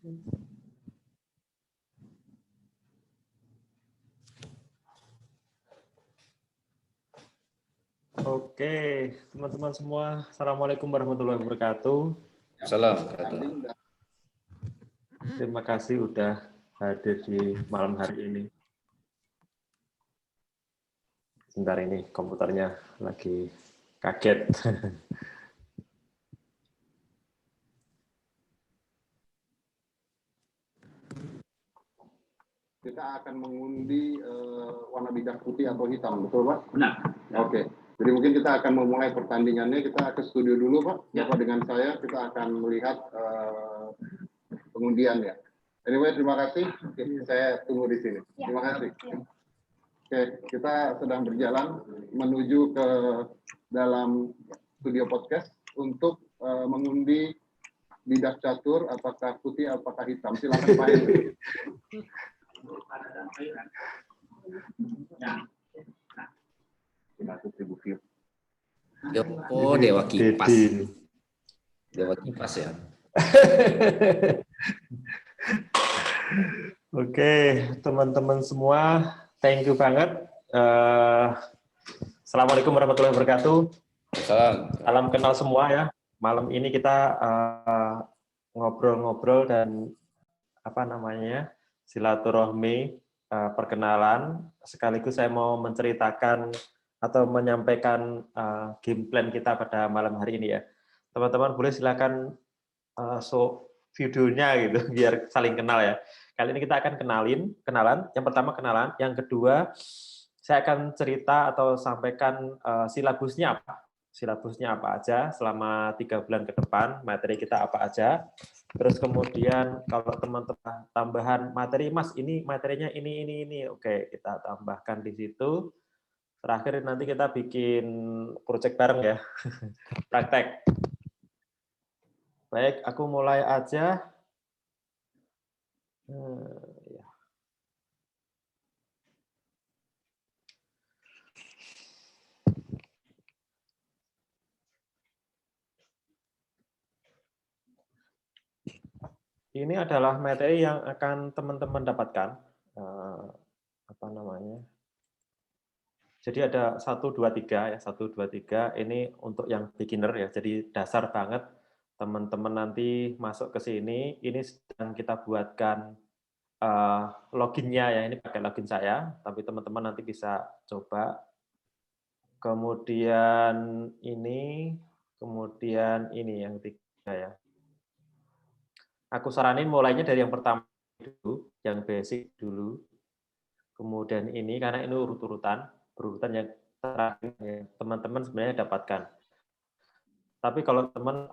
Oke, teman-teman semua, Assalamualaikum warahmatullahi wabarakatuh. Salam. Terima kasih udah hadir di malam hari ini. Sebentar, ini komputernya lagi kaget. Kita akan mengundi warna bidak putih atau hitam, betul Pak? Benar. Oke. Jadi mungkin kita akan memulai pertandingannya. Kita ke studio dulu Pak. Ya. Bapak dengan saya kita akan melihat pengundian ya. Anyway, terima kasih. Oke, saya tunggu di sini. Terima kasih. Oke, kita sedang berjalan menuju ke dalam studio podcast untuk mengundi bidak catur, apakah putih, apakah hitam. Silakan Pak Henry. Oh, Dewa Kipas. Dedi. Dewa Kipas ya. Oke, teman-teman semua, thank you banget. Assalamualaikum warahmatullahi wabarakatuh. Salam. Salam kenal semua ya. Malam ini kita ngobrol-ngobrol dan silaturahmi, perkenalan. Sekaligus saya mau menceritakan atau menyampaikan game plan kita pada malam hari ini ya. Teman-teman boleh silakan show videonya gitu biar saling kenal ya. Kali ini kita akan kenalan. Yang pertama kenalan, yang kedua saya akan cerita atau sampaikan silabusnya apa. Silabusnya apa aja selama 3 bulan ke depan, materi kita apa aja. Terus kemudian kalau teman-teman tambahan materi, Mas, ini materinya ini. Oke, kita tambahkan di situ. Terakhir nanti kita bikin project bareng ya. Praktek. Baik, aku mulai aja. Ya. Ini adalah materi yang akan teman-teman dapatkan. Jadi ada 1, 2, 3 ya, 1, 2, 3 ini untuk yang beginner ya. Jadi dasar banget teman-teman nanti masuk ke sini. Ini sedang kita buatkan loginnya ya. Ini pakai login saya, tapi teman-teman nanti bisa coba. Kemudian ini yang ketiga ya. Aku saranin mulainya dari yang pertama dulu, yang basic dulu. Kemudian ini karena ini urutan yang terakhir ya, teman-teman sebenarnya dapatkan. Tapi kalau teman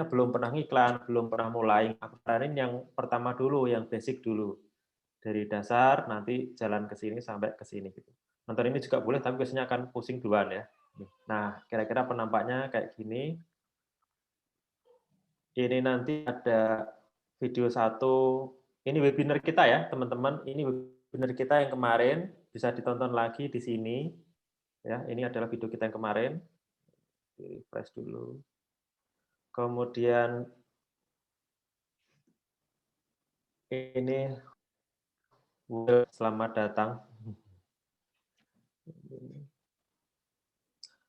belum pernah ngiklan, belum pernah mulai, aku saranin yang pertama dulu, yang basic dulu. Dari dasar nanti jalan ke sini sampai ke sini gitu. Nonton ini juga boleh, tapi biasanya akan pusing duluan ya. Nah, kira-kira penampaknya kayak gini. Ini nanti ada video 1, ini webinar kita ya, teman-teman. Ini webinar kita yang kemarin, bisa ditonton lagi di sini. Ya, ini adalah video kita yang kemarin. Refresh dulu. Kemudian ini selamat datang.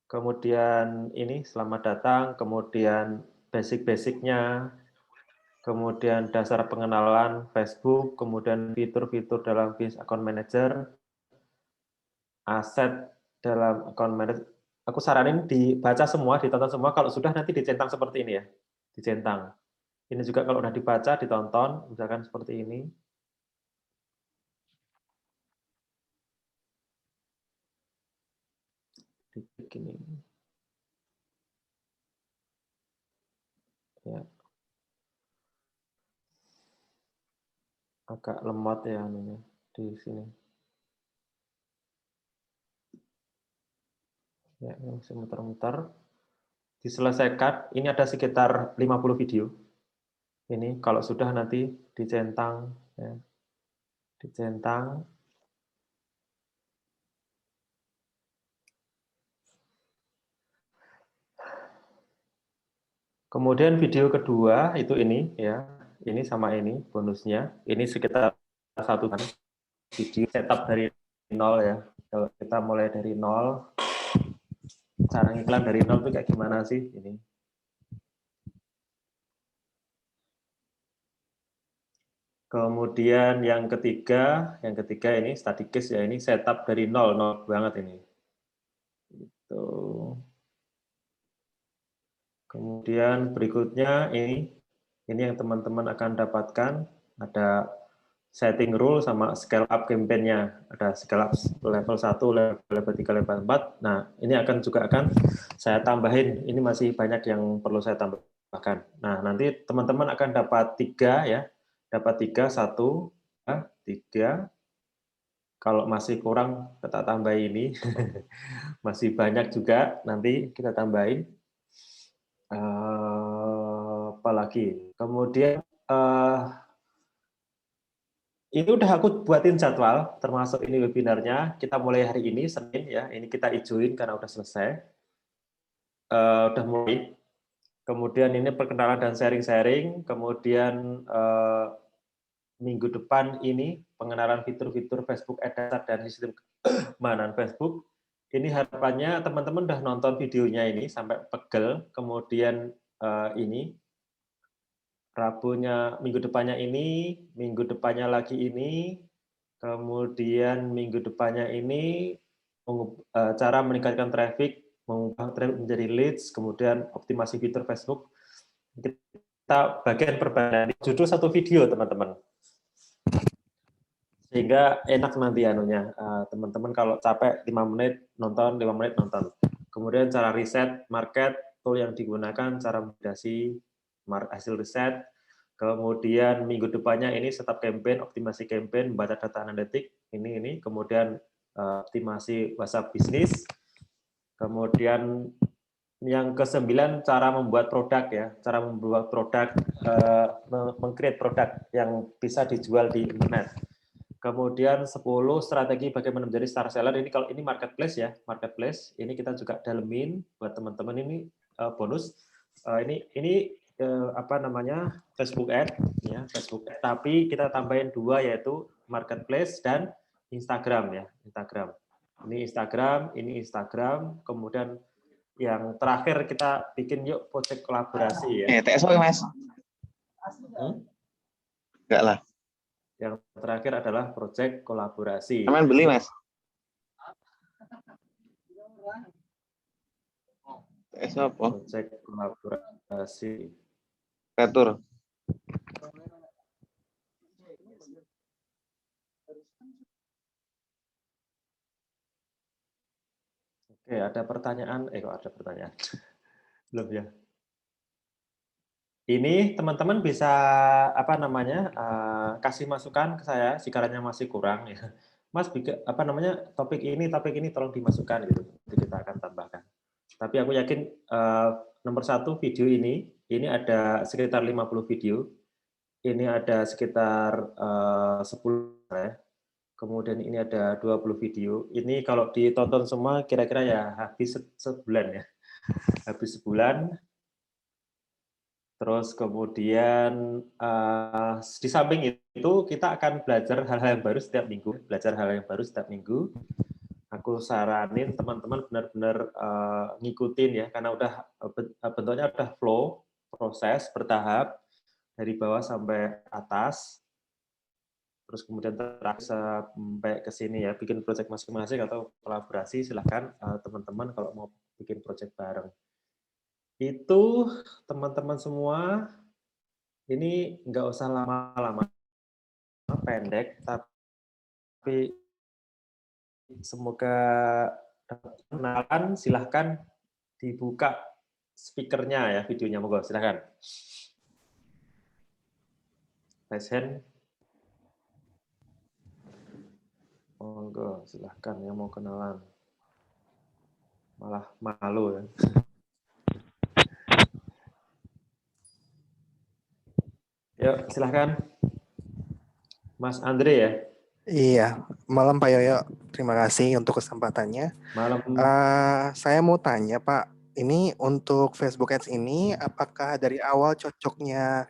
Kemudian ini selamat datang, kemudian basic-basicnya, kemudian dasar pengenalan Facebook, kemudian fitur-fitur dalam Business Account Manager, aset dalam Account Manager. Aku saranin dibaca semua, ditonton semua, kalau sudah nanti dicentang seperti ini ya, dicentang. Ini juga kalau udah dibaca, ditonton, misalkan seperti ini. Begini. Ya. Agak lemot ya anunya di sini. Ya, masih muter-muter. Diselesaikan, ini ada sekitar 50 video. Ini kalau sudah nanti dicentang ya. Dicentang. Kemudian video kedua itu ini ya. ini sama ini bonusnya. Ini sekitar 1 jam video setup dari nol ya. Kalau kita mulai dari nol, cara ngiklan dari nol itu kayak gimana sih ini? Kemudian yang ketiga ini static case ya, ini setup dari nol banget ini. Gitu. Kemudian berikutnya ini yang teman-teman akan dapatkan, ada setting rule sama scale up campaign-nya. Ada scale up level 1, level 3, level 4. Nah, ini juga akan saya tambahin. Ini masih banyak yang perlu saya tambahkan. Nah, nanti teman-teman akan dapat 3 ya. Dapat 3, 1, 3. Kalau masih kurang, kita tambah ini. Masih banyak juga, nanti kita tambahin. Apalagi. Kemudian, ini udah aku buatin jadwal, termasuk ini webinarnya. Kita mulai hari ini, Senin ya. Ini kita ijuin karena udah selesai. Udah mulai. Kemudian ini perkenalan dan sharing-sharing. Kemudian minggu depan ini pengenalan fitur-fitur Facebook Ads dan sistem keamanan Facebook. Ini harapannya teman-teman udah nonton videonya ini sampai pegel. Kemudian ini Rabunya minggu depannya ini, minggu depannya lagi ini, kemudian minggu depannya ini cara meningkatkan traffic, mengubah traffic menjadi leads, kemudian optimasi fitur Facebook. Kita bagian perbandingan judul satu video, teman-teman. Sehingga enak nanti anunya. Teman-teman kalau capek 5 menit nonton, 5 menit nonton. Kemudian cara riset market, tool yang digunakan, cara validasi hasil riset. Kemudian minggu depannya ini setup campaign, optimasi campaign, membaca data analitik, ini. Kemudian optimasi WhatsApp bisnis. Kemudian yang ke-9 cara membuat produk ya, cara membuat produk, meng-create produk yang bisa dijual di internet. Kemudian 10 strategi bagaimana menjadi star seller. Ini kalau ini marketplace ya, marketplace. Ini kita juga dalemin buat teman-teman ini bonus. Ini apa namanya Facebook Ad ya, Facebook Ad. Tapi kita tambahin 2 yaitu marketplace dan Instagram ya, Instagram. Ini Instagram. Kemudian yang terakhir kita bikin yuk project kolaborasi ya. TSO Mas. Enggak lah. Yang terakhir adalah project kolaborasi. Aman beli Mas. TSO apa? Project kolaborasi. Retur. Oke, ada pertanyaan. Kok ada pertanyaan? Belum ya. Ini teman-teman bisa apa namanya kasih masukan ke saya sekiranya masih kurang ya. Mas, apa namanya topik ini tolong dimasukkan gitu. Nanti kita akan tambahkan. Tapi aku yakin nomor 1 video ini ada sekitar 50 video. Ini ada sekitar 10 ya. Kemudian ini ada 20 video. Ini kalau ditonton semua kira-kira ya habis sebulan ya. Habis sebulan. Terus kemudian di samping itu kita akan belajar hal-hal yang baru setiap minggu. Aku saranin teman-teman benar-benar ngikutin ya, karena bentuknya udah flow, proses bertahap dari bawah sampai atas. Terus kemudian terakhir sampai ke sini ya, bikin project masing-masing atau kolaborasi, silahkan teman-teman kalau mau bikin project bareng. Itu teman-teman semua, ini nggak usah lama-lama, pendek, tapi semoga kenalan. Silahkan dibuka speakernya ya, videonya, monggo silahkan. Raise hand. Monggo silahkan yang mau kenalan. Malah malu ya. Yuk, silahkan. Mas Andre ya? Iya, malam Pak Yoyo. Terima kasih untuk kesempatannya. Malam. Saya mau tanya Pak, ini untuk Facebook Ads ini apakah dari awal cocoknya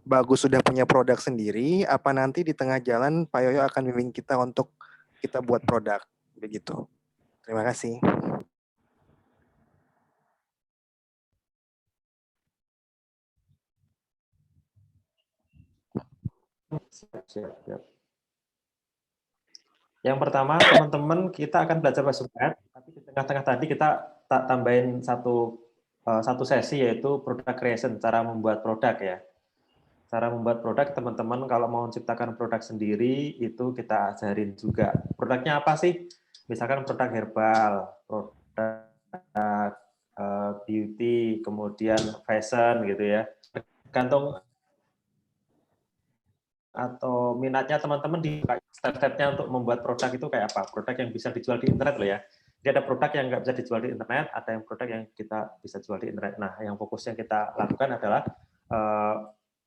Bagus sudah punya produk sendiri, apa nanti di tengah jalan Pak Yoyo akan bimbing kita untuk kita buat produk, begitu. Terima kasih. Siap. Yang pertama, teman-teman, kita akan belajar bahasa Sunda, tapi di tengah-tengah tadi kita tambahin satu sesi, yaitu product creation, cara membuat produk ya. Cara membuat produk, teman-teman kalau mau menciptakan produk sendiri, itu kita ajarin juga. Produknya apa sih? Misalkan produk herbal, produk beauty, kemudian fashion gitu ya. Tergantung atau minatnya teman-teman di step-stepnya untuk membuat produk itu kayak apa. Produk yang bisa dijual di internet loh ya. Jadi ada produk yang nggak bisa dijual di internet, ada yang produk yang kita bisa jual di internet. Nah, yang fokus yang kita lakukan adalah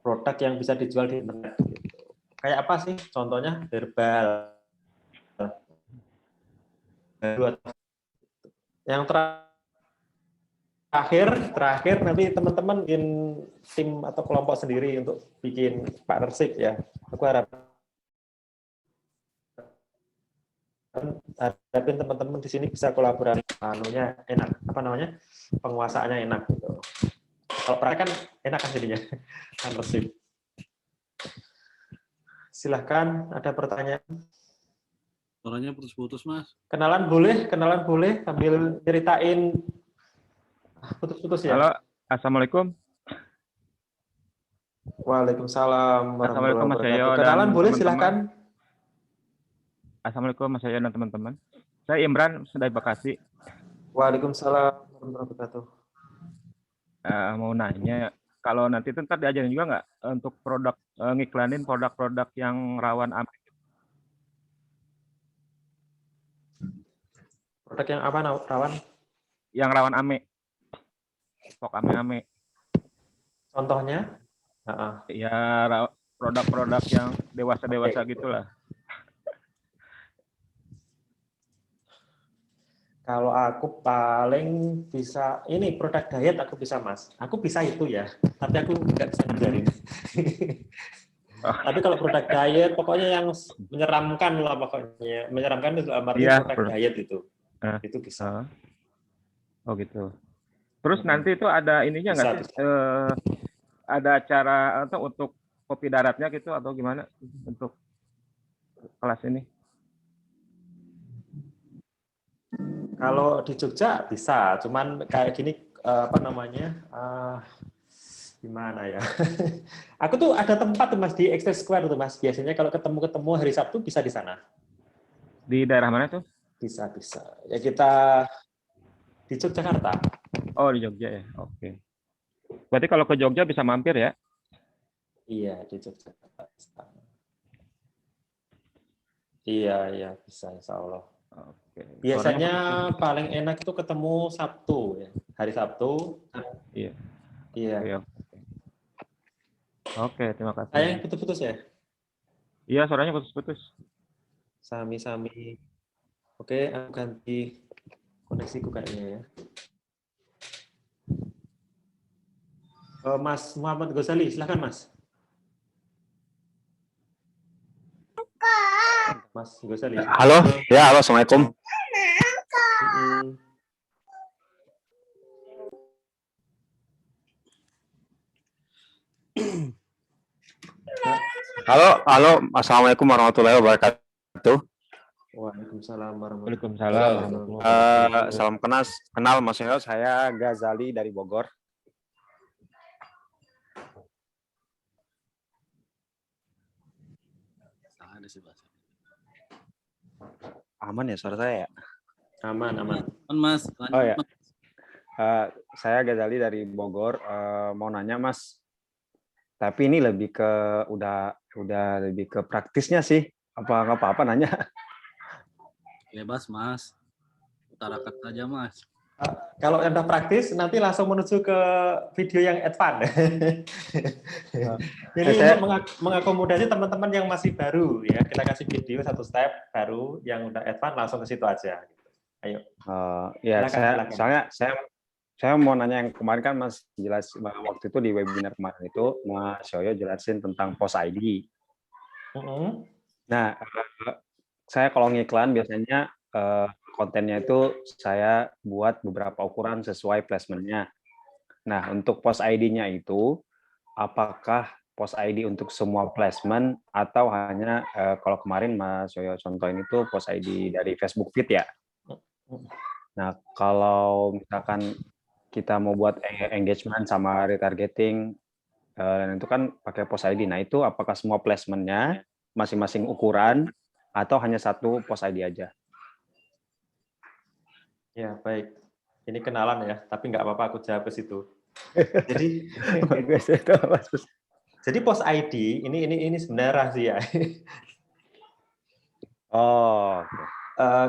produk yang bisa dijual di internet. Kayak apa sih? Contohnya herbal. Yang terakhir nanti teman-teman bikin tim atau kelompok sendiri untuk bikin partnership ya. Aku harapin teman-teman di sini bisa kolaborasi, anunya enak, apa namanya, penguasaannya enak gitu. Kalau praktek kan enak kan jadinya partnership. Silahkan, ada pertanyaan? Suaranya putus-putus, Mas. Kenalan boleh sambil ceritain. Putus-putus ya. Halo, assalamualaikum. Waalaikumsalam. Assalamualaikum Mas Yoyo dan kenalan boleh teman-teman. silahkan. Assalamualaikum Mas Yoyo dan teman-teman. Saya Imran dari Bekasi. Waalaikumsalam warahmatullahi wabarakatuh. Mau nanya, kalau nanti ntar diajarin juga nggak untuk produk ngiklanin produk-produk yang rawan AME? Produk yang apa rawan? Yang rawan AME. Stok AME-AME. Contohnya? Ya produk-produk yang dewasa-dewasa gitulah. Kalau aku paling bisa, ini produk diet aku bisa Mas. Aku bisa itu ya, tapi aku nggak bisa ngajarin. Tapi kalau produk diet, pokoknya yang menyeramkan lah pokoknya. Menyeramkan itu artinya produk diet itu. Itu bisa. Oh gitu. Terus nanti itu ada ininya nggak sih? Ada cara untuk kopi daratnya gitu atau gimana untuk kelas ini? Kalau di Jogja bisa, cuman kayak gini apa namanya? Gimana ya? Aku tuh ada tempat tuh Mas di Excel Square tuh Mas. Biasanya kalau ketemu hari Sabtu bisa di sana. Di daerah mana tuh? Bisa. Ya kita di Yogyakarta. Oh di Jogja ya. Oke. Berarti kalau ke Jogja bisa mampir ya? Iya di Yogyakarta. Iya bisa Insya Allah. Oke. Biasanya paling enak itu ketemu Sabtu ya. Hari Sabtu. Iya. Oke, terima kasih. Sayang putus-putus ya? Iya, suaranya putus-putus. Sami. Oke, aku ganti koneksiku kayaknya ya. Mas Muhammad Ghazali, silakan Mas. Mas Ghazali. Halo, ya halo, assalamualaikum. Halo, assalamualaikum warahmatullahi wabarakatuh. Waalaikumsalam warahmatullahi wabarakatuh. Salam kenal Mas Yoyo, saya Ghazali dari Bogor. Aman ya suara saya ya? Aman. Mas. Oh ya. Saya Ghazali dari Bogor. Mau nanya Mas. Tapi ini lebih ke udah lebih ke praktisnya sih. Apa nanya? Bebas Mas. Utarakan saja Mas. Kalau yang udah praktis, nanti langsung menuju ke video yang advance. Jadi untuk mengakomodasi teman-teman yang masih baru, ya kita kasih video satu step baru, yang udah advance langsung ke situ aja. Ayo. Ya, silakan. saya mau nanya yang kemarin kan Mas jelas waktu itu di webinar kemarin itu Mas Yoyo jelasin tentang post ID. Nah, saya kalau ngiklan biasanya kontennya itu saya buat beberapa ukuran sesuai placement-nya. Nah, untuk post ID-nya itu apakah post ID untuk semua placement atau hanya kalau kemarin Mas Yoyo contohin itu post ID dari Facebook Feed ya? Nah, kalau misalkan kita mau buat engagement sama retargeting, dan itu kan pakai post ID. Nah, itu apakah semua placement-nya masing-masing ukuran atau hanya satu post ID aja? Ya, baik. Ini kenalan ya, tapi nggak apa-apa aku jawab ke situ. Jadi, jadi post ID ini sebenarnya rahasia. Oh,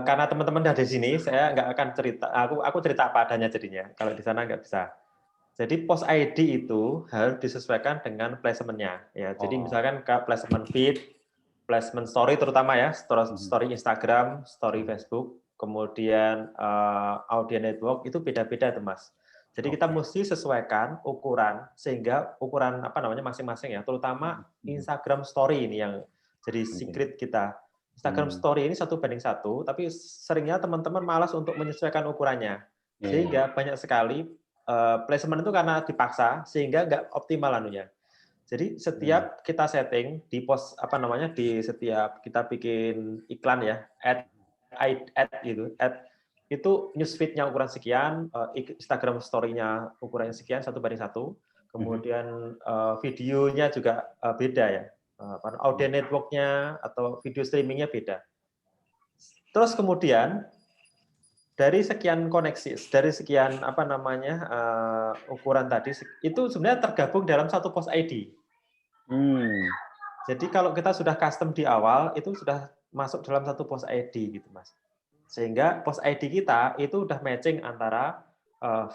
karena teman-teman udah di sini, saya nggak akan cerita. Aku cerita apa adanya jadinya. Kalau di sana nggak bisa. Jadi post ID itu harus disesuaikan dengan placement-nya. Ya, jadi misalkan ke placement feed, placement story terutama ya, story Instagram, story Facebook, kemudian audio network itu beda-beda tuh Mas. Jadi kita mesti sesuaikan ukuran sehingga ukuran masing-masing ya, terutama Instagram story ini yang jadi secret kita. Instagram story ini 1:1, tapi seringnya teman-teman malas untuk menyesuaikan ukurannya. Sehingga banyak sekali placement itu karena dipaksa sehingga nggak optimal anunya. Jadi setiap kita setting di post di setiap kita bikin iklan ya, ad itu newsfeed-nya ukuran sekian, Instagram story-nya ukurannya sekian 1:1, kemudian videonya juga beda ya, audio network-nya atau video streaming-nya beda. Terus kemudian dari sekian koneksi, dari sekian ukuran tadi, itu sebenarnya tergabung dalam satu post ID. Jadi kalau kita sudah custom di awal, itu sudah masuk dalam satu post ID gitu, Mas. Sehingga post ID kita itu udah matching antara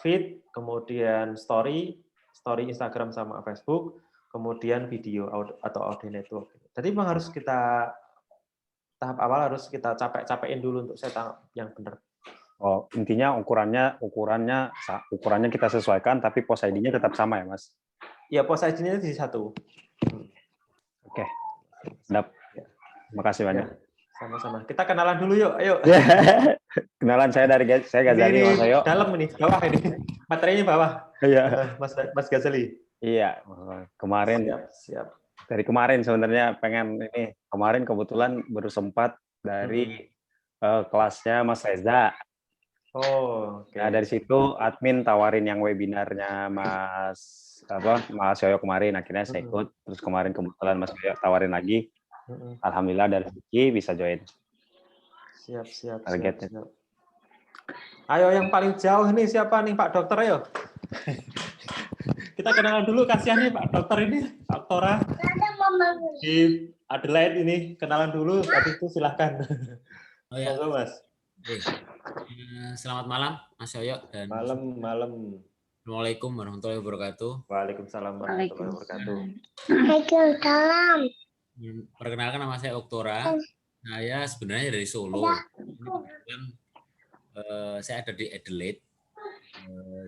feed, kemudian story Instagram sama Facebook, kemudian video atau audio network. Jadi memang harus kita tahap awal harus kita capek-capekin dulu untuk setup yang benar. Oh, intinya ukurannya kita sesuaikan, tapi post ID-nya tetap sama ya, Mas? Ya, post ID-nya di satu. Oke, sedap. Makasih banyak. Ya, sama-sama. Kita kenalan dulu yuk, ayo. Kenalan saya Ghazali, Mas Yoyo. Dalam ini, bawah ini. Materinya bawah. Iya. Mas Ghazali. Iya, kemarin. Siap. Dari kemarin sebenarnya pengen ini. Kemarin kebetulan baru sempat dari kelasnya Mas Reza. Oh, okay. Nah, dari situ admin tawarin yang webinarnya Mas Yoyo kemarin, akhirnya saya ikut. Terus kemarin kebetulan Mas Yoyo tawarin lagi. Alhamdulillah dari sini bisa join. Siap. Targetnya. Siap. Ayo yang paling jauh nih siapa nih Pak Dokter ayo. Kita kenalan dulu, kasihan nih Pak Dokter ini, Pak Tora. Di Adelaide ini kenalan dulu, habis itu silahkan. Oh ya. Halo Mas. Selamat malam Mas Yoyo dan malam. Assalamualaikum warahmatullahi wabarakatuh. Waalaikumsalam warahmatullahi wabarakatuh. Waalaikumsalam. Perkenalkan, nama saya Oktora. Saya sebenarnya dari Solo. Saya ada di Adelaide.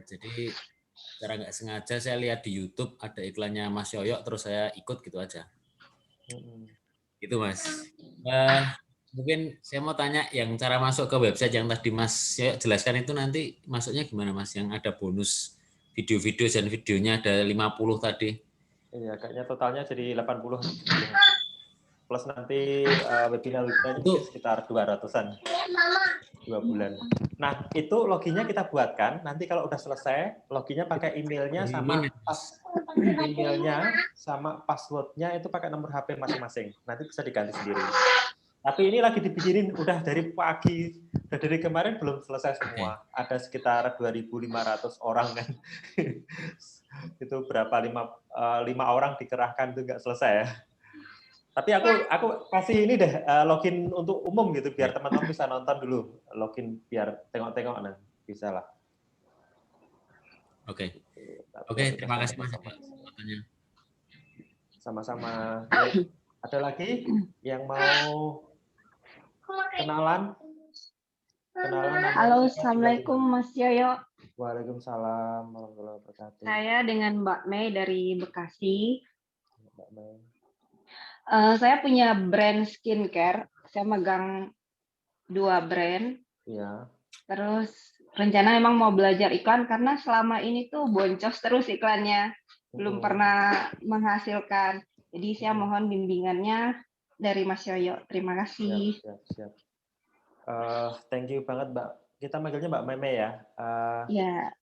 Jadi secara nggak sengaja saya lihat di YouTube ada iklannya Mas Yoyo, terus saya ikut gitu aja. Gitu Mas. Mungkin saya mau tanya yang cara masuk ke website yang tadi Mas jelaskan itu nanti masuknya gimana Mas? Yang ada bonus video-video dan videonya ada 50 tadi. Iya, kayaknya totalnya jadi 80. Plus nanti webinar-webinar itu sekitar 200-an. 2 bulan. Nah, itu loginnya kita buatkan. Nanti kalau udah selesai, loginnya pakai emailnya sama passwordnya itu pakai nomor HP masing-masing. Nanti bisa diganti sendiri. Tapi ini lagi dibikinin udah dari pagi, dari kemarin belum selesai semua. Ada sekitar 2.500 orang kan. Itu berapa 5 orang dikerahkan itu nggak selesai ya. Tapi aku kasih ini deh login untuk umum gitu biar teman-teman bisa nonton dulu. Login biar tengok-tengok nanti bisa lah. Oke, terima kasih Mas. Sama-sama. Ada lagi yang mau kenalan? Halo, Assalamualaikum Mas Yoyo. Waalaikumsalam warahmatullahi wabarakatuh. Saya dengan Mbak Mei dari Bekasi. Mbak Mei. Saya punya brand skincare. Saya megang 2 brand. Iya. Terus rencana memang mau belajar iklan karena selama ini tuh boncos terus iklannya. Belum pernah menghasilkan. Jadi saya mohon bimbingannya dari Mas Yoyo. Terima kasih. Siap. Thank you banget, Mbak. Kita manggilnya Mbak Meme ya. Iya.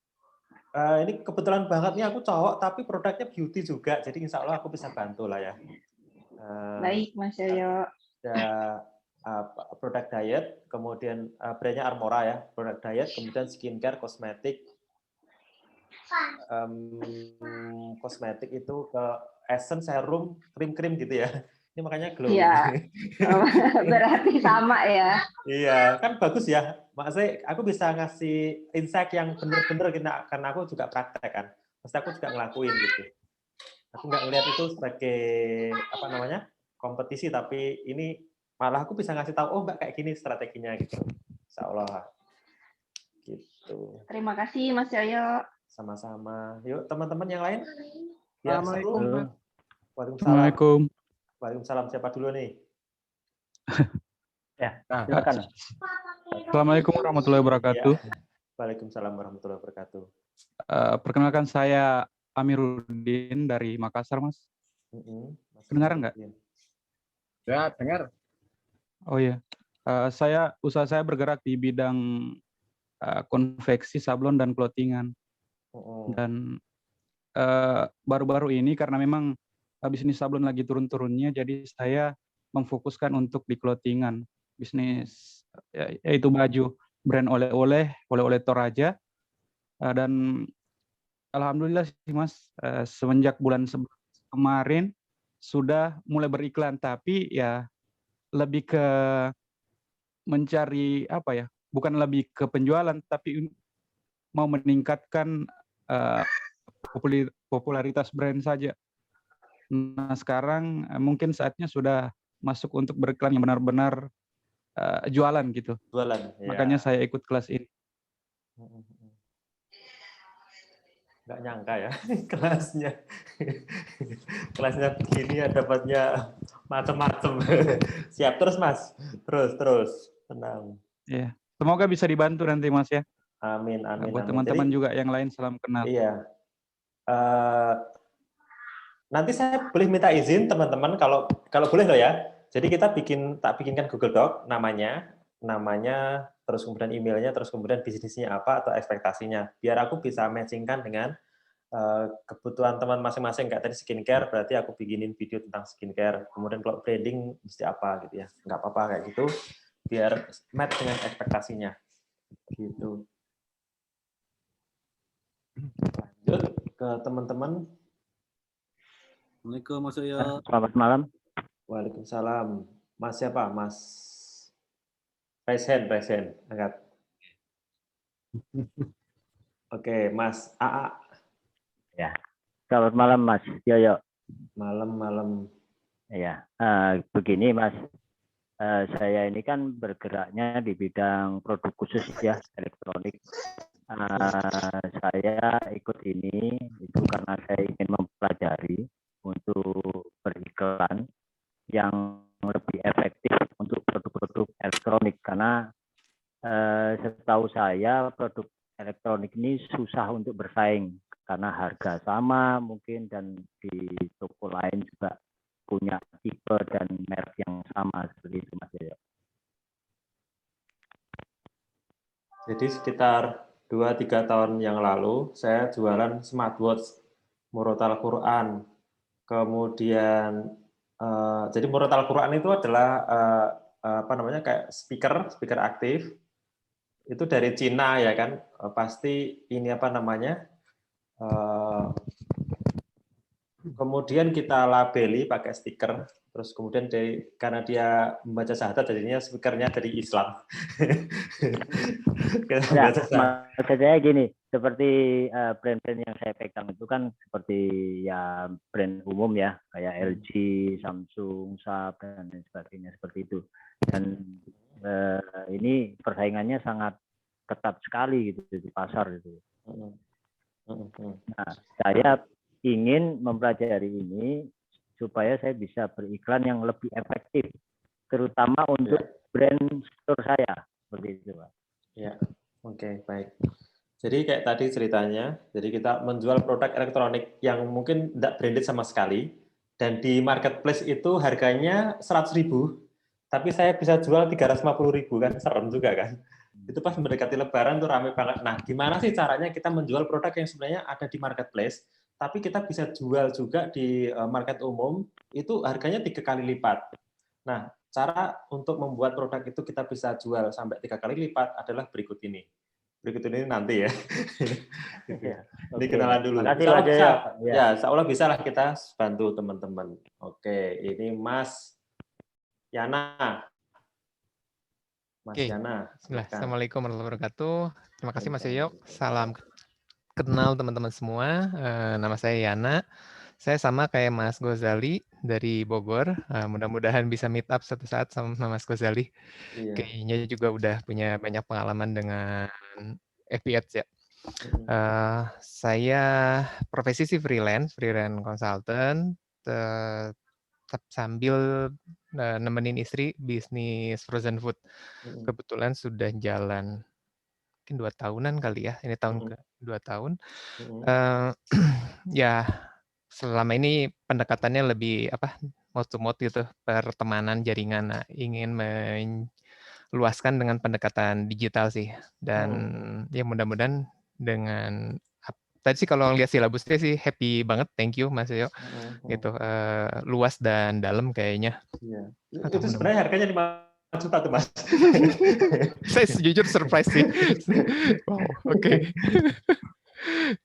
Ini kebetulan banget nih aku cowok, tapi produknya beauty juga. Jadi insya Allah aku bisa bantu lah ya. Baik, Mas Yoyo. Ada produk diet, kemudian brandnya Armora ya. Produk diet, kemudian skincare, kosmetik. Kosmetik itu ke essence, serum, krim-krim gitu ya. Ini makanya glow. Iya. Berarti sama ya. Iya, kan bagus ya. Maksudnya aku bisa ngasih insight yang benar-benar karena aku juga praktek kan. Pasti aku juga ngelakuin gitu. Aku nggak ngelihat itu sebagai apa namanya kompetisi, tapi ini malah aku bisa ngasih tahu, oh Mbak kayak gini strateginya gitu. Insya Allah. Gitu. Terima kasih Mas Yoyo. Sama-sama. Yuk teman-teman yang lain. Assalamualaikum. Waalaikumsalam. Waalaikumsalam. Siapa dulu nih? Ya, silakan. Assalamualaikum warahmatullahi wabarakatuh. Ya. Waalaikumsalam warahmatullahi wabarakatuh. Perkenalkan saya Amiruddin dari Makassar, Mas. Kedengaran nggak? Ya, dengar. Oh iya. Usaha saya bergerak di bidang konveksi, sablon, dan clothingan. Dan baru-baru ini karena memang bisnis sablon lagi turun-turunnya, jadi saya memfokuskan untuk di clothingan, bisnis yaitu baju brand oleh-oleh Toraja. Dan alhamdulillah sih Mas, semenjak bulan kemarin sudah mulai beriklan, tapi ya lebih ke mencari apa ya, bukan lebih ke penjualan, tapi mau meningkatkan popularitas brand saja. Nah sekarang mungkin saatnya sudah masuk untuk beriklan yang benar-benar jualan gitu. Jualan. Makanya saya ikut kelas ini. Nggak nyangka ya kelasnya begini ya, dapatnya macam-macam. Siap terus Mas, terus tenang. Ya, semoga bisa dibantu nanti Mas ya. Amin. Buat teman-teman juga yang lain salam kenal. Iya. Nanti saya boleh minta izin teman-teman kalau boleh loh ya. Jadi kita tak bikinkan Google Doc namanya terus kemudian emailnya, terus kemudian bisnisnya apa atau ekspektasinya, biar aku bisa matchingkan dengan kebutuhan teman masing-masing. Kayak tadi skincare, berarti aku bikinin video tentang skincare. Kemudian kalau branding mesti apa gitu ya, nggak apa-apa kayak gitu, biar match dengan ekspektasinya. Gitu. Lanjut ke teman-teman. Assalamualaikum Mas Yoyo. Selamat malam. Waalaikumsalam. Mas siapa? Mas Raise hand, angkat. Oke, Mas AA. Ya, selamat malam Mas Yoyo. Malam. Ya, begini Mas, saya ini kan bergeraknya di bidang produk khusus ya, elektronik. Saya ikut ini itu karena saya ingin mempelajari untuk beriklan yang lebih efektif untuk produk-produk elektronik, karena setahu saya produk elektronik ini susah untuk bersaing karena harga sama mungkin, dan di toko lain juga punya tipe dan merek yang sama seperti itu Mas Yoyo. Jadi sekitar 2-3 tahun yang lalu saya jualan smartwatch Murotal Quran. Kemudian jadi Murotal Quran itu adalah kayak speaker aktif. Itu dari Cina ya kan. Pasti ini kemudian kita labeli pakai stiker. Terus kemudian karena dia membaca syahadat, jadinya speakernya dari Islam. Ya, maksud saya gini, seperti brand-brand yang saya pegang itu kan seperti ya brand umum ya, kayak LG, Samsung, Sharp, dan lain sebagainya seperti itu. Dan ini persaingannya sangat ketat sekali gitu di pasar gitu. Nah, saya ingin mempelajari ini supaya saya bisa beriklan yang lebih efektif, terutama untuk brand store saya, seperti itu, Pak. Ya, oke, baik. Jadi kayak tadi ceritanya, jadi kita menjual produk elektronik yang mungkin tidak branded sama sekali, dan di marketplace itu harganya 100.000, tapi saya bisa jual 350.000, kan serem juga kan? Itu pas mendekati Lebaran tuh rame banget. Nah, gimana sih caranya kita menjual produk yang sebenarnya ada di marketplace, tapi kita bisa jual juga di market umum, itu harganya 3 kali lipat. Nah, cara untuk membuat produk itu kita bisa jual sampai 3 kali lipat adalah berikut ini. Berikut ini nanti ya. Gitu ya. Ini kenalan dulu. Makasih Insya Allah Pak bisa, Joyo. ya, insya Allah bisa lah kita bantu teman-teman. Oke, ini Mas Yana. Mas Oke. Yana. Bismillah. Silakan. Assalamualaikum warahmatullahi wabarakatuh. Terima kasih Mas Yoyo. Salam kenal teman-teman semua. Nama saya Yana. Saya sama kayak Mas Gozali dari Bogor. Mudah-mudahan bisa meet up suatu saat sama Mas Gozali. Iya. Kayaknya juga udah punya banyak pengalaman dengan FP Ads ya. Saya profesi sih freelance consultant, sambil nemenin istri bisnis frozen food. Kebetulan sudah jalan mungkin 2 tahunan kali ya, ini tahun ke-2 tahun. Ya selama ini pendekatannya lebih mouth to mouth gitu, pertemanan jaringan. Nah, ingin meluaskan dengan pendekatan digital sih, dan ya mudah-mudahan dengan tadi sih kalau lihat silabusnya sih happy banget, thank you Mas Yoyo. Gitu, luas dan dalam kayaknya. Iya. Itu sebenarnya harganya 5 juta tuh Mas. Saya jujur surprise sih. Wow, oke.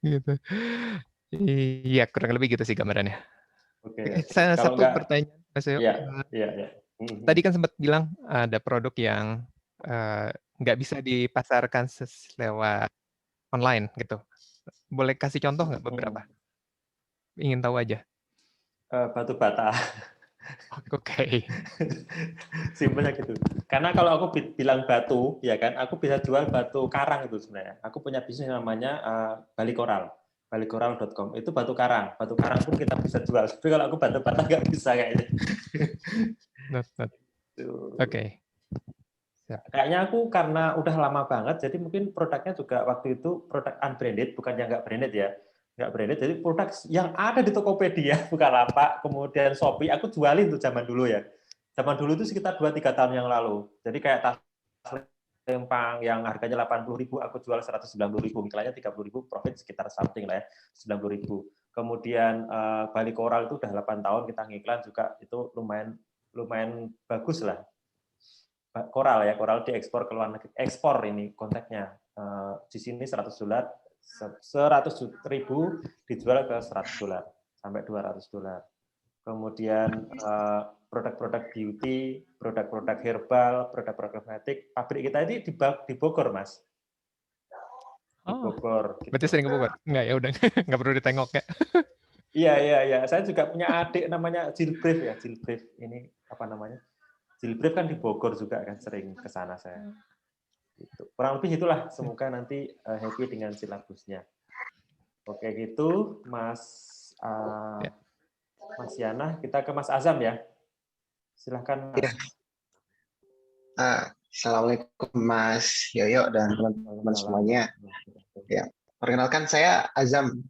Gitu. Iya, kurang lebih gitu sih gambarannya. Oke. Saya Kalau satu enggak, pertanyaan Mas Yoyo. iya. Tadi kan sempat bilang ada produk yang nggak bisa dipasarkan lewat online gitu. Boleh kasih contoh nggak beberapa? Ingin tahu aja. Batu bata. Oke. Simpelnya gitu. Karena kalau aku bilang batu, ya kan, aku bisa jual batu karang itu sebenarnya. Aku punya bisnis namanya Bali Koral, balikoral.com. Itu batu karang. Batu karang pun kita bisa jual. Tapi kalau aku batu bata nggak bisa kayaknya. Oke. Kayaknya aku karena udah lama banget, jadi mungkin produknya juga waktu itu produk unbranded, bukan yang nggak branded ya. Nggak branded, jadi produk yang ada di Tokopedia, Bukalapak, kemudian Shopee, aku jualin tuh zaman dulu ya. Zaman dulu itu sekitar 2-3 tahun yang lalu. Jadi kayak tas lempang yang harganya 80.000, aku jual 190.000, misalnya 30.000, profit sekitar something lah ya, 90.000. Kemudian Bali Koral itu udah 8 tahun kita ngiklan juga, itu lumayan bagus lah. Koral ya, Koral diekspor ke luar negeri. Ekspor ini konteksnya. Di sini $100, 100.000 dijual ke $100 sampai $200. Kemudian produk-produk beauty, produk-produk herbal, produk-produk kosmetik, pabrik kita ini di Bogor, Mas. Di Bogor. Berarti sering ke Bogor? Enggak, ya udah. Nggak perlu ditengok ya. Iya. Saya juga punya adik namanya Jilbrief ya, Jilbrief. Ini apa namanya? Jilbrief kan di Bogor juga kan, sering ke sana saya. Gitu. Kurang lebih itulah, semoga nanti happy dengan silabusnya. Oke gitu, Mas Yana, kita ke Mas Azam ya. Silahkan Mas. Assalamualaikum Mas Yoyo dan teman-teman semuanya. Ya, perkenalkan saya Azam.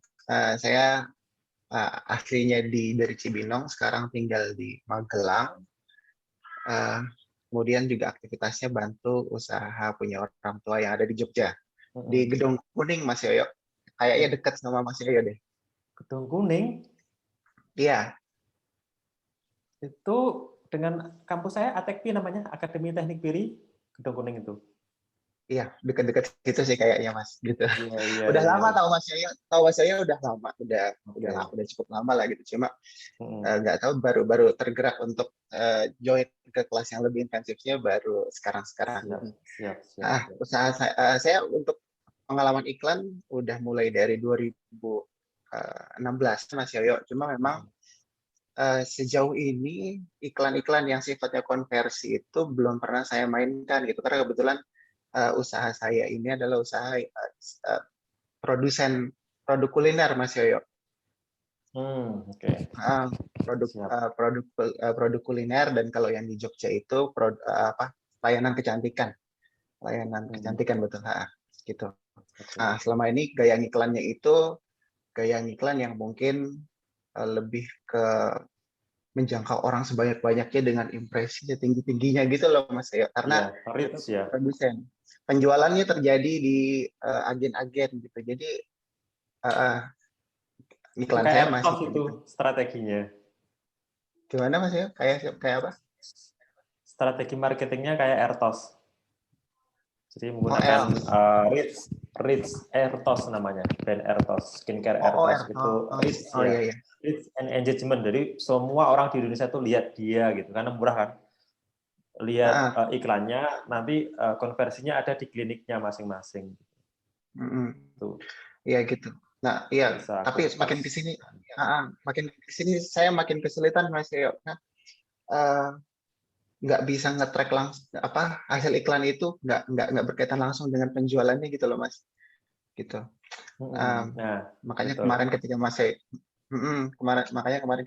Saya aslinya dari Cibinong, sekarang tinggal di Magelang. Kemudian juga aktivitasnya bantu usaha punya orang tua yang ada di Jogja, di Gedung Kuning, Mas Yoyo. Kayaknya dekat sama Mas Yoyo deh. Gedung Kuning? Iya. Itu dengan kampus saya, ATEKPI namanya, Akademi Teknik Piri, Gedung Kuning itu. Iya, dekat-dekat situ sih kayaknya Mas, gitu. Iya, udah lama tahu Mas Yoyo, udah lama, udah cukup lama lah gitu. Cuma nggak tahu baru tergerak untuk join ke kelas yang lebih intensifnya baru sekarang. Siap. Usaha saya untuk pengalaman iklan udah mulai dari 2016 Mas Yoyo. Cuma memang sejauh ini iklan-iklan yang sifatnya konversi itu belum pernah saya mainkan gitu, karena kebetulan usaha saya ini adalah usaha produsen produk kuliner, Mas Yoyo. Oke. Produk kuliner, dan kalau yang di Jogja itu layanan kecantikan. Layanan kecantikan, betul. Gitu. Nah, selama ini gaya ngiklannya itu gaya ngiklan yang mungkin lebih ke menjangkau orang sebanyak-banyaknya dengan impresi tinggi-tingginya gitu loh, Mas Yoyo. Karena produsen. Penjualannya terjadi di agen-agen gitu. Jadi iklan saya masih itu strateginya. Gimana Mas ya? Kayak apa? Strategi marketingnya kayak Airtos. Jadi menggunakan Rich Airtos namanya, brand Airtos, skincare Airtos itu Rich and engagement. Jadi semua orang di Indonesia tuh lihat dia gitu, karena murah kan. Lihat iklannya, nanti konversinya ada di kliniknya masing-masing. Tuh. Iya gitu. Nah, iya. Tapi makin ke sini saya makin kesulitan, Mas Yoyo. Nggak bisa nge-track langsung hasil iklan itu nggak berkaitan langsung dengan penjualannya gitu loh, Mas. Gitu. Makanya kemarin ketika Mas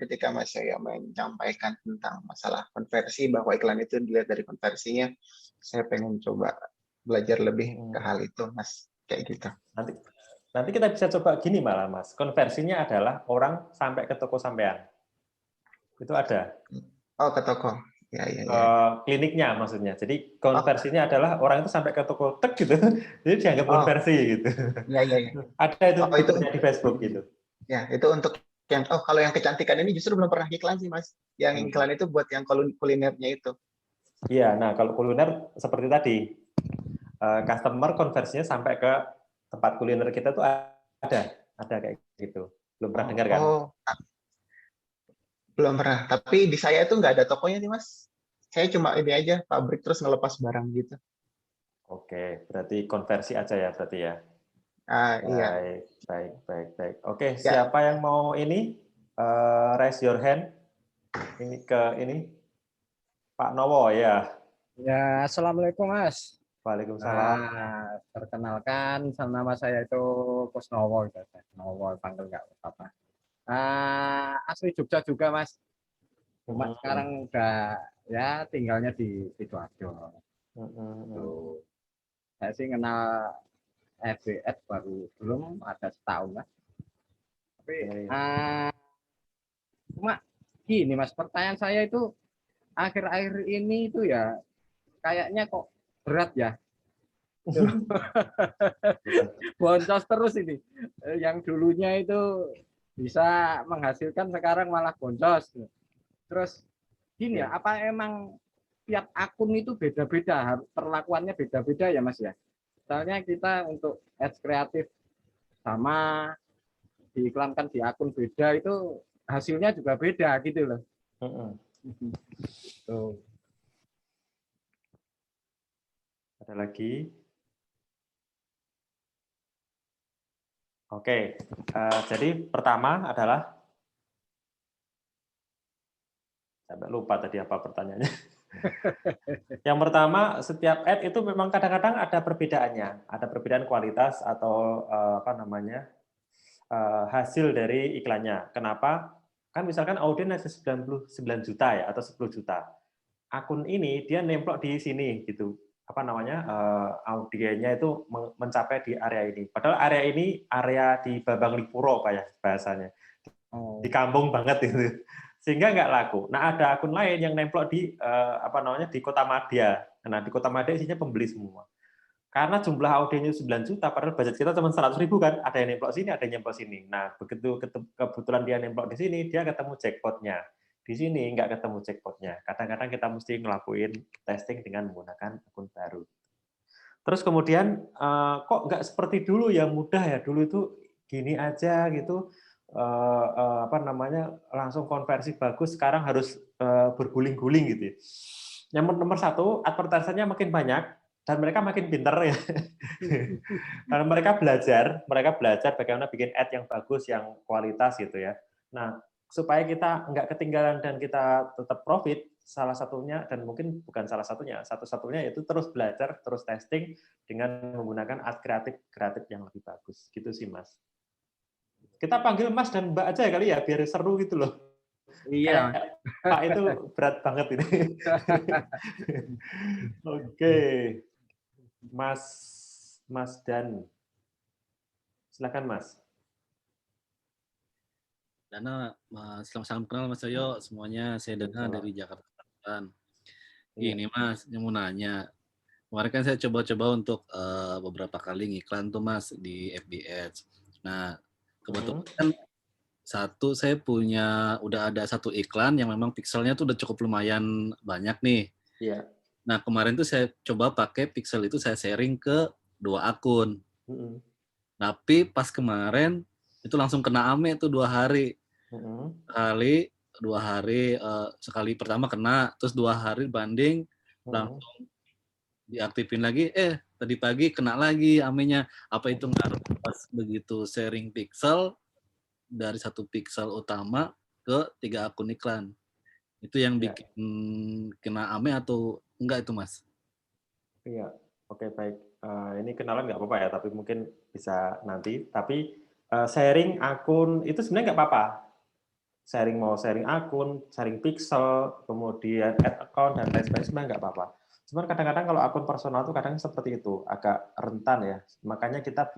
ketika Mas Yoyo menyampaikan tentang masalah konversi, bahwa iklan itu dilihat dari konversinya, saya pengen coba belajar lebih ke hal itu, Mas. Kayak gitu. Nanti kita bisa coba gini malah, Mas. Konversinya adalah orang sampai ke toko sampean. Itu ada. Oh, ke toko. Ya. Kliniknya maksudnya. Jadi konversinya adalah orang itu sampai ke toko tek gitu. Jadi dianggap konversi gitu. Iya. Ada itu di Facebook gitu. Ya, itu untuk yang kalau yang kecantikan ini justru belum pernah iklan sih, Mas. Yang iklan itu buat yang kulinernya itu. Iya, nah kalau kuliner seperti tadi. Customer konversinya sampai ke tempat kuliner kita tuh ada kayak gitu. Belum pernah dengar kan? Belum pernah. Tapi di saya itu nggak ada tokonya nih, Mas. Saya cuma ini aja, pabrik terus ngelepas barang gitu. Oke, berarti konversi aja ya berarti ya. Iya. Baik. Oke, siapa yang mau ini? Raise your hand. Ini Pak Nowo ya. Ya, assalamualaikum Mas. Waalaikumsalam. Perkenalkan, nama saya itu Kusnowo, Nowo panggil nggak apa-apa. Asli Jogja juga Mas. Cuma sekarang udah ya tinggalnya di Sidoarjo. Saya sih kenal FBS baru belum ada setahun Mas. Tapi cuma gini Mas, pertanyaan saya itu akhir-akhir ini itu ya kayaknya kok berat ya. Boncos terus ini. Yang dulunya itu bisa menghasilkan sekarang malah boncos. Terus gini ya, apa emang tiap akun itu beda-beda, perlakuannya beda-beda ya Mas ya? Misalnya kita untuk ads kreatif sama diiklankan di akun beda itu hasilnya juga beda gitu loh. Tuh. Ada lagi? Oke, jadi pertama adalah sampai lupa tadi apa pertanyaannya. Yang pertama, setiap ad itu memang kadang-kadang ada perbedaannya, ada perbedaan kualitas atau hasil dari iklannya. Kenapa? Kan misalkan audiens 99 juta ya atau 10 juta. Akun ini dia nemplok di sini gitu. Audiennya itu mencapai di area ini. Padahal area ini area di Bambang Lipuro Pak ya bahasanya. Di kampung banget itu. Sehingga nggak laku. Nah, ada akun lain yang nemplok di di Kotamadya. Nah, di Kotamadya isinya pembeli semua. Karena jumlah audiennya 9 juta, padahal budget kita cuma 100.000 kan. Ada yang nemplok sini, ada yang nemplok sini. Nah, begitu kebetulan dia nemplok di sini, dia ketemu jackpotnya. Di sini nggak ketemu jackpotnya. Kadang-kadang kita mesti ngelakuin testing dengan menggunakan akun baru. Terus kemudian kok nggak seperti dulu ya, mudah ya, dulu itu gini aja gitu, langsung konversi bagus, sekarang harus berguling-guling gitu. Yang nomor satu, advertisernya makin banyak dan mereka makin pinter ya. Karena mereka belajar bagaimana bikin ad yang bagus, yang kualitas gitu ya. Nah, supaya kita nggak ketinggalan dan kita tetap profit, salah satunya, dan mungkin bukan salah satunya, satu-satunya yaitu terus belajar, terus testing dengan menggunakan art kreatif yang lebih bagus. Gitu sih, Mas. Kita panggil Mas dan Mbak aja kali ya, biar seru gitu loh. Iya. Kayak Pak itu berat banget ini. Oke. Mas Dan. Silakan, Mas. Dana, salam kenal Mas Yoyo, semuanya saya Dana dari Jakarta Selatan. Ini Mas, yang mau nanya. Kemarin kan saya coba-coba untuk beberapa kali ngiklan tuh Mas di FB Ads. Nah, kebetulan kan saya udah ada satu iklan yang memang pixelnya tuh udah cukup lumayan banyak nih. Iya. Nah, kemarin tuh saya coba pakai pixel itu saya sharing ke 2 akun. Tapi pas kemarin itu langsung kena ame tuh 2 hari. Sekali pertama kena, terus 2 hari banding langsung diaktifin lagi, tadi pagi kena lagi amenya. Apa itu ngaruh pas begitu sharing pixel dari 1 pixel utama ke 3 akun iklan? Itu yang bikin kena ame atau enggak itu, Mas? Iya, oke baik. Ini kenalan nggak apa-apa ya, tapi mungkin bisa nanti. Tapi sharing akun itu sebenarnya nggak apa-apa. Mau sharing akun, sharing pixel, kemudian add account dan lain sebagainya sebenarnya nggak apa-apa. Cuman kadang-kadang kalau akun personal itu kadang seperti itu, agak rentan ya. Makanya kita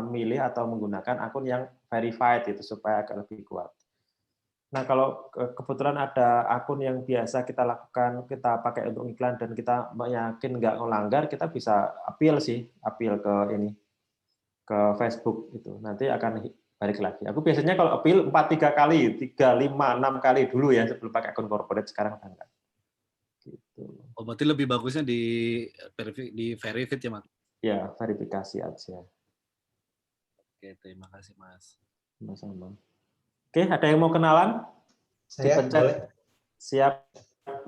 memilih atau menggunakan akun yang verified itu supaya agak lebih kuat. Nah, kalau kebetulan ada akun yang biasa kita lakukan, kita pakai untuk iklan dan kita yakin nggak melanggar, kita bisa appeal ke Facebook itu. Nanti akan balik lagi. Aku biasanya kalau appeal 4-3 kali, 3, 5, 6 kali dulu ya sebelum pakai akun corporate, sekarang udah enggak. Gitu. Oh, berarti lebih bagusnya di verified ya, Mas? Ya, verifikasi aja. Oke, terima kasih, Mas. Sama-sama. Oke, ada yang mau kenalan? Saya boleh. Siap,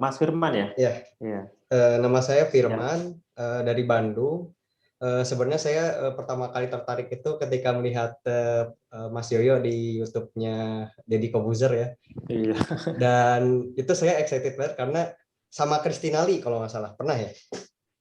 Mas Firman ya? Iya. Nama saya Firman dari Bandung. Sebenarnya saya pertama kali tertarik itu ketika melihat Mas Yoyo di YouTube-nya Deddy Kobuzer ya. Iya. Dan itu saya excited banget karena sama Christina Lee kalau nggak salah, pernah ya?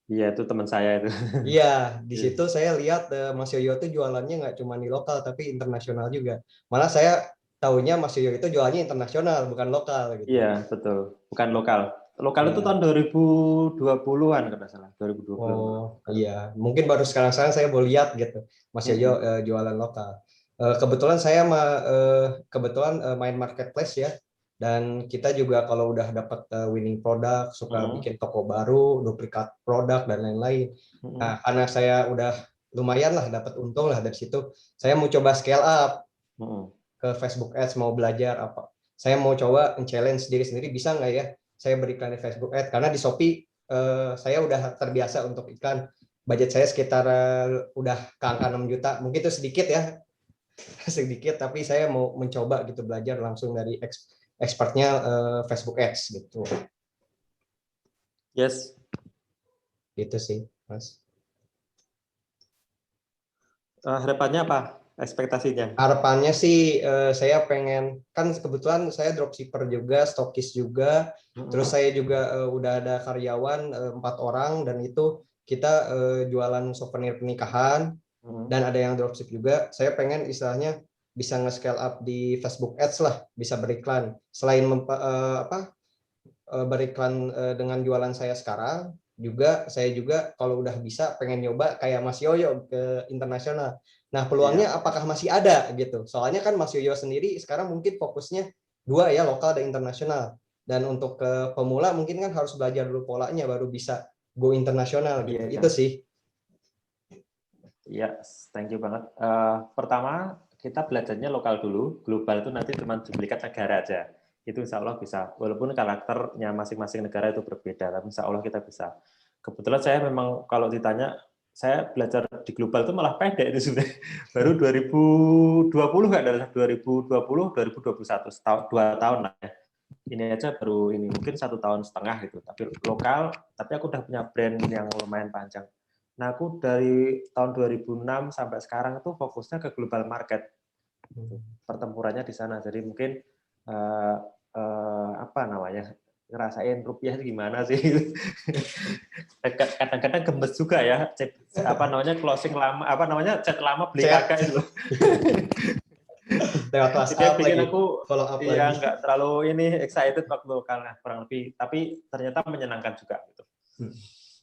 Iya, itu teman saya itu. Iya, di situ saya lihat Mas Yoyo itu jualannya nggak cuma di lokal tapi internasional juga. Malah saya tahunya Mas Yoyo itu jualannya internasional bukan lokal gitu. Iya, betul. Bukan lokal. Lokal itu tahun 2020-an kalau nggak salah, 2020. Oh iya, mungkin baru sekarang saya mau lihat gitu Mas Yoyo jualan lokal. Kebetulan saya main marketplace ya, dan kita juga kalau udah dapat winning product suka bikin toko baru, duplikat produk dan lain-lain. Nah, karena saya udah lumayan lah dapat untung lah dari situ, saya mau coba scale up ke Facebook Ads, mau belajar apa. Saya mau coba challenge diri sendiri, bisa nggak ya saya beriklan di Facebook Ads, karena di Shopee saya udah terbiasa untuk iklan. Budget saya sekitar udah ke angka 6 juta, mungkin itu sedikit ya, sedikit, tapi saya mau mencoba gitu, belajar langsung dari expertnya Facebook Ads gitu. Yes. Gitu sih, Mas. Harapannya apa? Ekspektasinya? Harapannya sih saya pengen, kan kebetulan saya dropshipper juga, stokis juga, terus saya juga udah ada karyawan 4 orang, dan itu kita jualan souvenir pernikahan, dan ada yang dropship juga. Saya pengen istilahnya bisa nge-scale up di Facebook Ads lah, bisa beriklan. Selain beriklan dengan jualan saya sekarang, saya juga kalau udah bisa pengen nyoba kayak Mas Yoyo ke internasional. Nah, peluangnya apakah masih ada gitu? Soalnya kan Mas Yoyo sendiri sekarang mungkin fokusnya 2 ya, lokal dan internasional. Dan untuk ke pemula mungkin kan harus belajar dulu polanya baru bisa go internasional gitu. Itu sih. Iya, thank you banget. Pertama, kita belajarnya lokal dulu, global itu nanti cuma duplikat negara aja. Itu insya Allah bisa, walaupun karakternya masing-masing negara itu berbeda, tapi insya Allah kita bisa. Kebetulan saya memang kalau ditanya, saya belajar di global itu malah pendek itu sudah. Baru 2020 nggak, dari 2020, 2021, 2 tahun lah ya. Ini aja baru ini, mungkin 1,5 tahun gitu. Tapi lokal, tapi aku udah punya brand yang lumayan panjang. Nah, aku dari tahun 2006 sampai sekarang itu fokusnya ke global market. Pertempurannya di sana. Jadi mungkin apa namanya, ngerasain rupiah itu gimana sih? Kadang-kadang gemes juga ya, apa namanya, closing lama, apa namanya, chat lama beli kakak itu. Dia bikin aku ya nggak terlalu ini excited waktu karena kurang lebih, tapi ternyata menyenangkan juga gitu.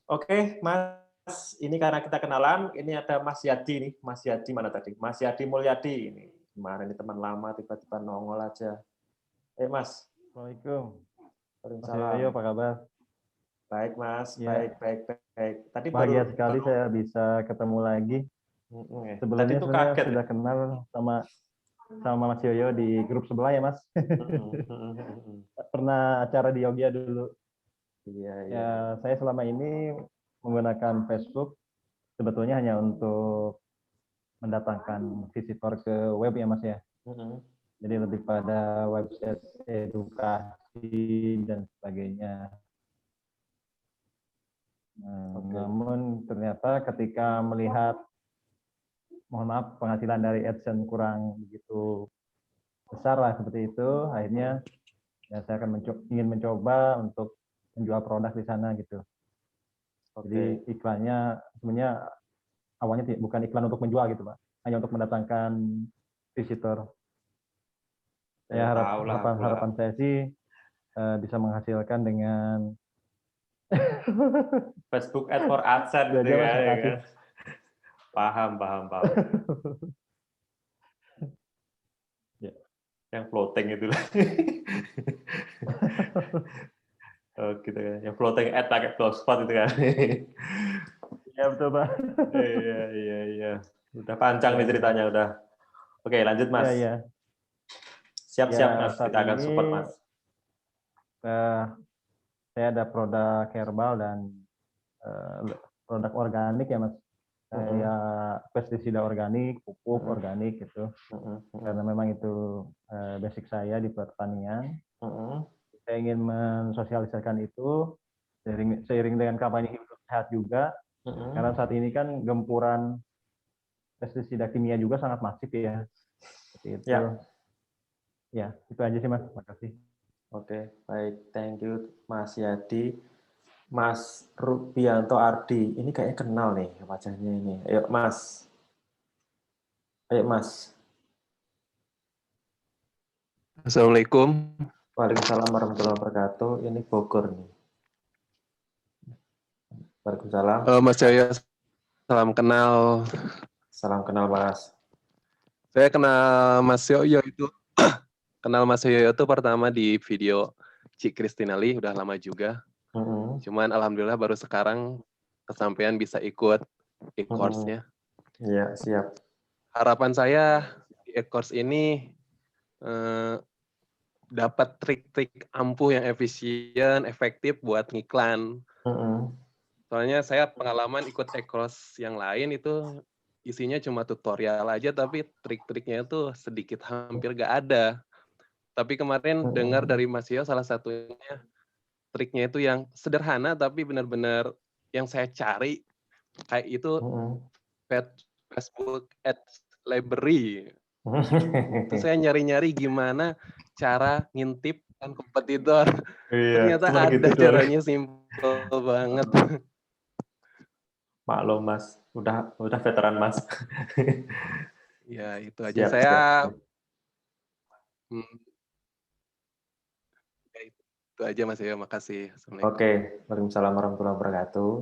Oke, Mas, ini karena kita kenalan, ini ada Mas Yadi nih. Mas Yadi mana tadi? Mas Yadi Mulyadi ini. Kemarin ini teman lama tiba-tiba nongol aja. Mas. Assalamualaikum. Waalaikumsalam. Mas apa kabar? Baik, Mas. Ya. Baik. Tadi bahagia sekali saya bisa ketemu lagi. Sebelumnya saya sudah kenal sama Mas Yoyo di grup sebelah ya, Mas. Pernah acara di Yogya dulu. Iya. Ya, saya selama ini menggunakan Facebook sebetulnya hanya untuk mendatangkan visitor ke web ya, Mas ya. Jadi lebih pada website edukasi dan sebagainya. Namun ternyata ketika melihat, mohon maaf, penghasilan dari AdSense kurang begitu besar lah seperti itu, akhirnya ya saya akan ingin mencoba untuk menjual produk di sana gitu. Jadi iklannya sebenarnya awalnya bukan iklan untuk menjual gitu, Pak, hanya untuk mendatangkan visitor. Saya harapan saya sih bisa menghasilkan dengan Facebook Ad for AdSense gitu ya. Paham. Ya. Yang floating itu lah. Oh, gitu kan. Yang floating ad pakai blogspot itu kan. Ya betul, Pak. Iya. Udah panjang nih ceritanya udah. Oke, lanjut Mas. Iya. Siap-siap Mas, kita akan support Mas. Saya ada produk herbal dan produk organik ya, Mas. Saya pestisida organik, pupuk organik gitu. Karena memang itu basic saya di pertanian. Saya ingin mensosialisasikan itu seiring dengan kampanye hidup sehat juga. Karena saat ini kan gempuran pestisida kimia juga sangat masif ya. Seperti itu. Ya, itu aja sih Mas. Terima kasih. Oke, baik. Thank you Mas Yadi. Mas Rubianto Ardi, ini kayaknya kenal nih wajahnya ini. Ayo Mas. Assalamualaikum. Waalaikumsalam warahmatullahi wabarakatuh. Ini Bogor nih. Waalaikumsalam. Mas Yoyo, salam kenal. Salam kenal Mas. Saya kenal Mas Yoyo itu pertama di video Cik Kristinali, udah lama juga. Cuman alhamdulillah baru sekarang kesampaian bisa ikut e-course-nya. Iya, siap. Harapan saya di e-course ini dapat trik-trik ampuh yang efisien, efektif buat ngiklan. Soalnya saya pengalaman ikut e-course yang lain itu isinya cuma tutorial aja, tapi trik-triknya itu sedikit hampir gak ada. Tapi kemarin dengar dari Mas Yoyo salah satunya triknya itu yang sederhana tapi benar-benar yang saya cari kayak itu Facebook Ads Library. Itu saya nyari-nyari gimana cara ngintip kan kompetitor. Ternyata ada gitu caranya, simple banget. Maklum Mas, udah veteran Mas. Ya itu aja siap. Itu aja Mas Yoyo, makasih. Oke, waalaikumsalam warahmatullahi wabarakatuh.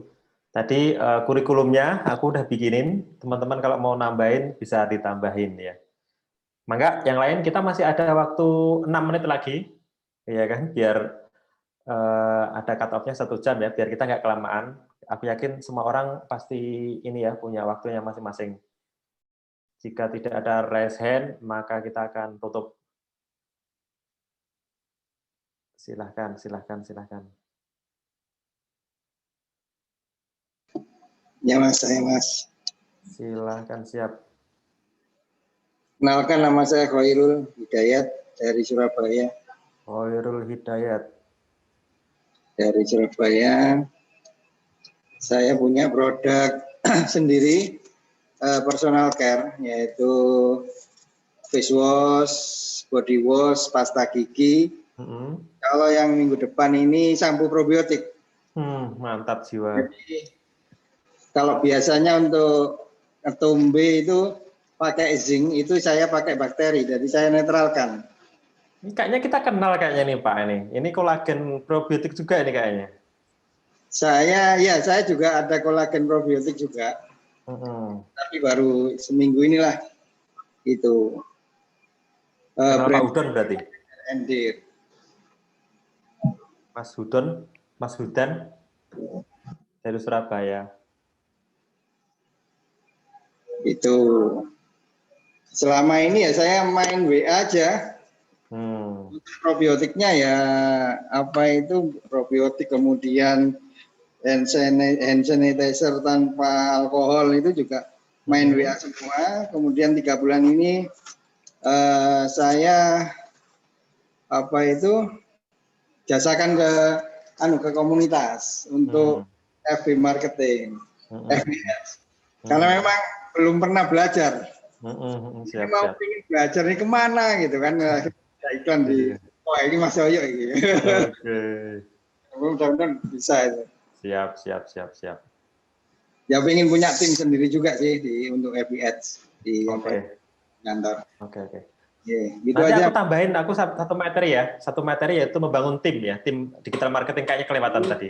Tadi kurikulumnya aku udah bikinin, teman-teman kalau mau nambahin bisa ditambahin ya. Mangga, yang lain kita masih ada waktu 6 menit lagi, ya kan? Biar ada cut off-nya 1 jam ya, biar kita nggak kelamaan. Aku yakin semua orang pasti ini ya punya waktunya masing-masing. Jika tidak ada raise hand, maka kita akan tutup. Silahkan. Ya Mas, saya Mas. Silahkan, siap. Kenalkan, nama saya Khairul Hidayat dari Surabaya. Khairul Hidayat. Dari Surabaya. Saya punya produk sendiri personal care, yaitu face wash, body wash, pasta gigi. Kalau yang minggu depan ini sampo probiotik. Mantap jiwa. Jadi, kalau biasanya untuk ketumbe itu pakai zinc, itu saya pakai bakteri, jadi saya netralkan. Ini kayaknya kita kenal kayaknya nih Pak ini. Ini kolagen probiotik juga ini kayaknya. Saya juga ada kolagen probiotik juga. Tapi baru seminggu inilah itu. Pak Udon berarti? Endir. Mas Hudan dari Surabaya. Itu selama ini ya saya main WA aja. Probiotiknya ya apa itu probiotik, kemudian hand sanitizer tanpa alkohol itu juga main WA semua. Kemudian 3 bulan ini saya apa itu jasakan ke komunitas untuk FB marketing, FBS. Karena memang belum pernah belajar. Mau ingin belajar ini kemana gitu kan? Iklan di ini Mas Yoyo gitu. Mudah-mudahan bisa itu. Siap. Ya pengen punya tim sendiri juga sih untuk FBS di kantor. Oke. Gitu nanti aja. aku tambahin satu materi ya. Satu materi yaitu membangun tim ya. Tim digital marketing kayaknya kelewatan tadi.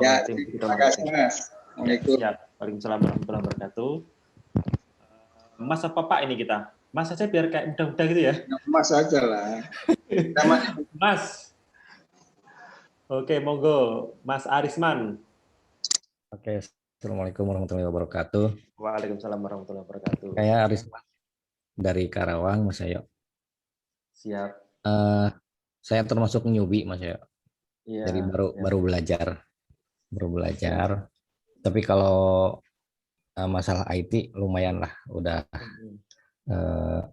Ya, terima kasih Mas. Assalamualaikum. Siap. Waalaikumsalam warahmatullahi wabarakatuh. Mas apa Pak ini kita? Mas aja biar kayak mudah-mudah gitu ya. Mas aja lah. Mas. Oke, monggo. Mas Arisman. Oke, Assalamualaikum warahmatullahi wabarakatuh. Waalaikumsalam warahmatullahi wabarakatuh. Saya Arisman dari Karawang, Mas Ayo. Siap. Saya termasuk newbie, Mas Ayo. Iya, Jadi baru belajar. Tapi kalau masalah IT lumayan lah, udah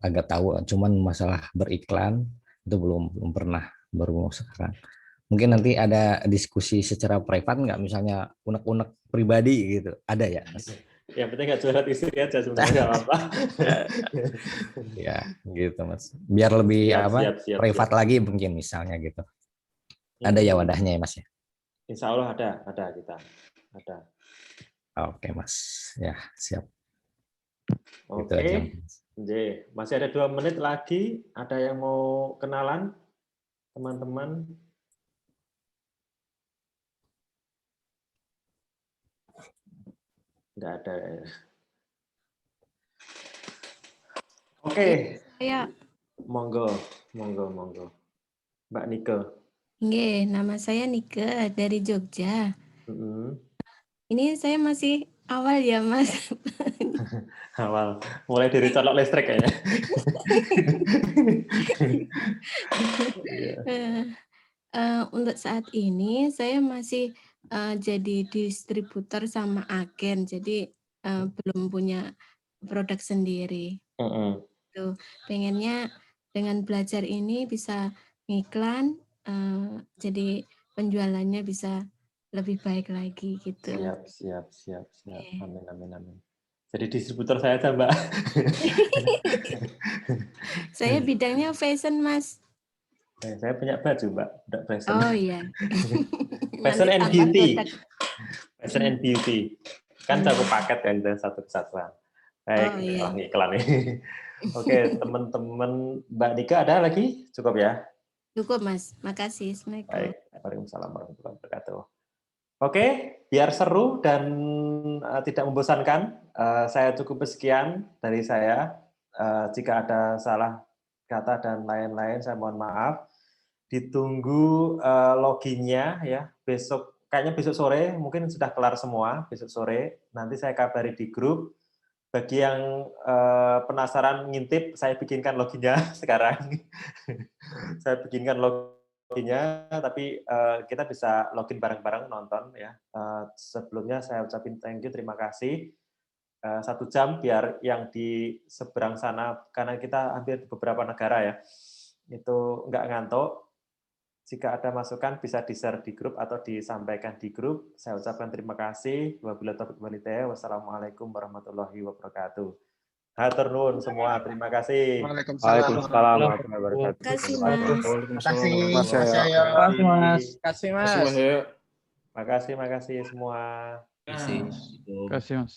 agak tahu. Cuman masalah beriklan itu belum pernah, baru sekarang. Mungkin nanti ada diskusi secara privat nggak, misalnya unek-unek pribadi gitu, ada ya? Yang penting nggak curhat istri aja sebenarnya nggak apa-apa. Ya, gitu Mas. Biar lebih siap, privat lagi mungkin misalnya gitu. Ada ya wadahnya ya Mas ya? Insya Allah ada kita. Ada. Oke Mas, ya siap. Oke, gitu aja. Masih ada 2 menit lagi. Ada yang mau kenalan, teman-teman? Nggak ada. Oke. Saya. Monggo. Mbak Nike. Nggih, nama saya Nike dari Jogja. Ini saya masih awal ya, Mas. Awal. Mulai dari colok listrik kayaknya. Untuk saat ini saya masih jadi distributor sama agen, jadi belum punya produk sendiri. Tuh, pengennya dengan belajar ini bisa ngiklan, jadi penjualannya bisa lebih baik lagi gitu. Siap. Amin. Jadi distributor saya aja, Mbak. Saya bidangnya fashion, Mas. Saya punya baju, Mbak. Fashion. Oh iya. Fashion and beauty. Fashion and beauty. Kan satu paket ya, itu satu kesatuan. Baik, iklan nih. Oke, teman-teman, Mbak Nika ada lagi? Cukup ya? Cukup, Mas. Makasih. Assalamualaikum. Baik, waalaikumsalam warahmatullahi wabarakatuh. Oke, biar seru dan tidak membosankan, saya cukup sekian dari saya. Jika ada salah kata dan lain-lain, saya mohon maaf. Ditunggu loginnya ya. Kayaknya besok sore, mungkin sudah kelar semua. Besok sore, nanti saya kabari di grup. Bagi yang penasaran ngintip, saya bikinkan loginnya sekarang. Saya bikinkan loginnya, tapi kita bisa login bareng-bareng nonton ya. Sebelumnya saya ucapin thank you, terima kasih. 1 jam biar yang di seberang sana, karena kita hampir di beberapa negara ya, itu nggak ngantuk. Jika ada masukan bisa di-share di grup atau disampaikan di grup. Saya ucapkan terima kasih. Wabillahi taufiq wal hidayah. Wassalamualaikum warahmatullahi wabarakatuh. Hatur nuhun semua. Terima kasih. Waalaikumsalam warahmatullahi wabarakatuh. Terima kasih, Mas. Terima kasih, Mas Mas Yoyo. Yoyo. Makasih, Mas. Makasih, Mas. Makasih semua. Terima kasih. Terima kasih, Mas.